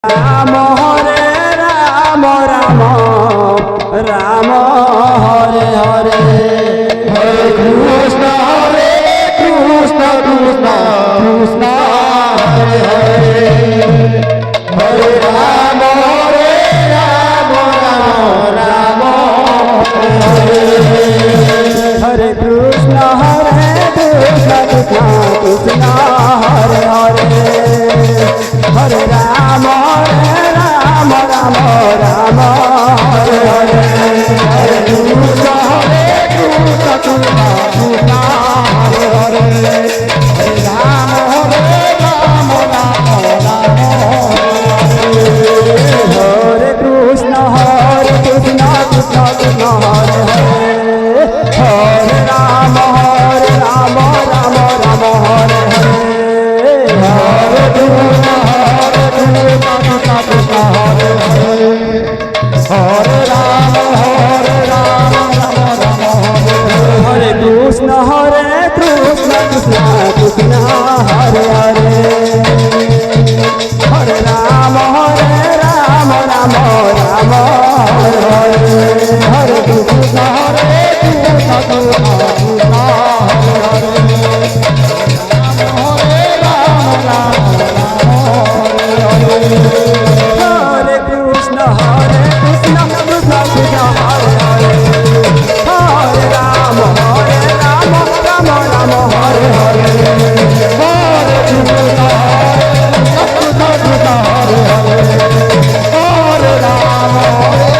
Ram Hare Ram Ram Ram Hare Hare Hare Krishna Krishna Krishna Hare Hare Hare Ram Ram Hare Hare Krishna Krishna Krishna Hare Hare Hare Ram Ram Ram Hare Hare Hare Krishna Krishna Krishna Hare Hare Hare Ram Hare Krishna Krishna Krishna Hare Hare Hare Ram Ram Hare Hare Hare Krishna Krishna Krishna Hare Hare Hare Ram Hare Krishna Krishna Krishna Hare Hare Hare Ram Ram Hare Hare Hare Krishna Krishna Krishna Hare Hare Hare Krishna Krishna Krishna Hare Hare Hare Ram Ram Hare Hare Hare Krishna Krishna Krishna Hare Hare Hare Ram Hare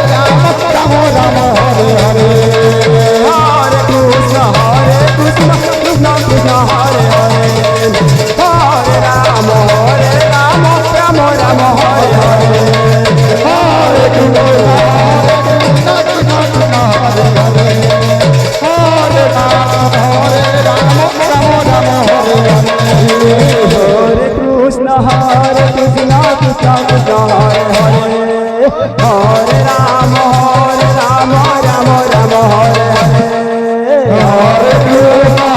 Hare Hare Krishna Krishna Krishna Hare Hare Hare Ram Ram Hare Hare Hare Krishna Krishna Krishna Hare Hare Hare Ram Hare Hare Hare Krishna Krishna Krishna Hare Hare Hare Ram Ram Hare Hare Hare Krishna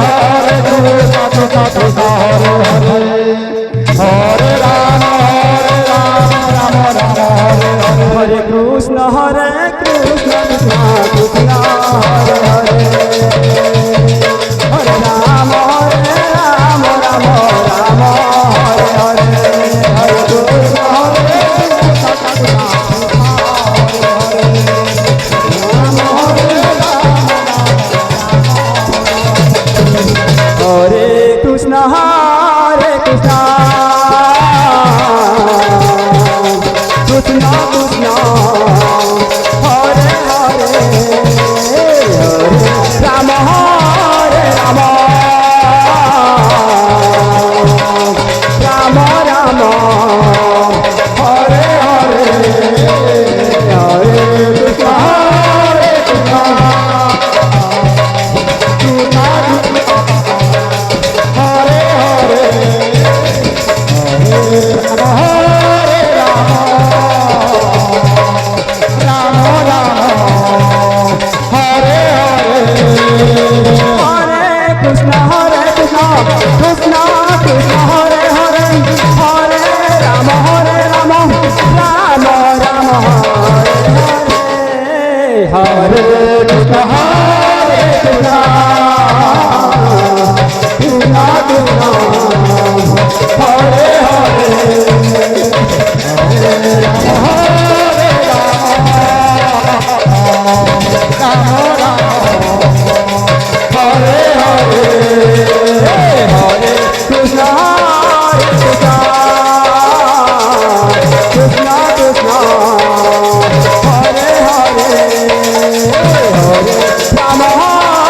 Krishna Krishna Hare Hare Hare Ram Hare Hare Hare Krishna Krishna Krishna Hare Hare Hare Ram Ram Hare Hare Hare Krishna Hare Krishna Krishna Krishna Hare Hare Hare Ram Ram Ram Hare Hare Hare Krishna Hare Hare Ram Hare Hare Krishna Krishna Krishna Hare Hare Hare Ram Ram Hare Hare Krishna Krishna Krishna Hare Hare Hare Hare Krishna Krishna Krishna Hare Hare Hare Ram Ram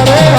Hare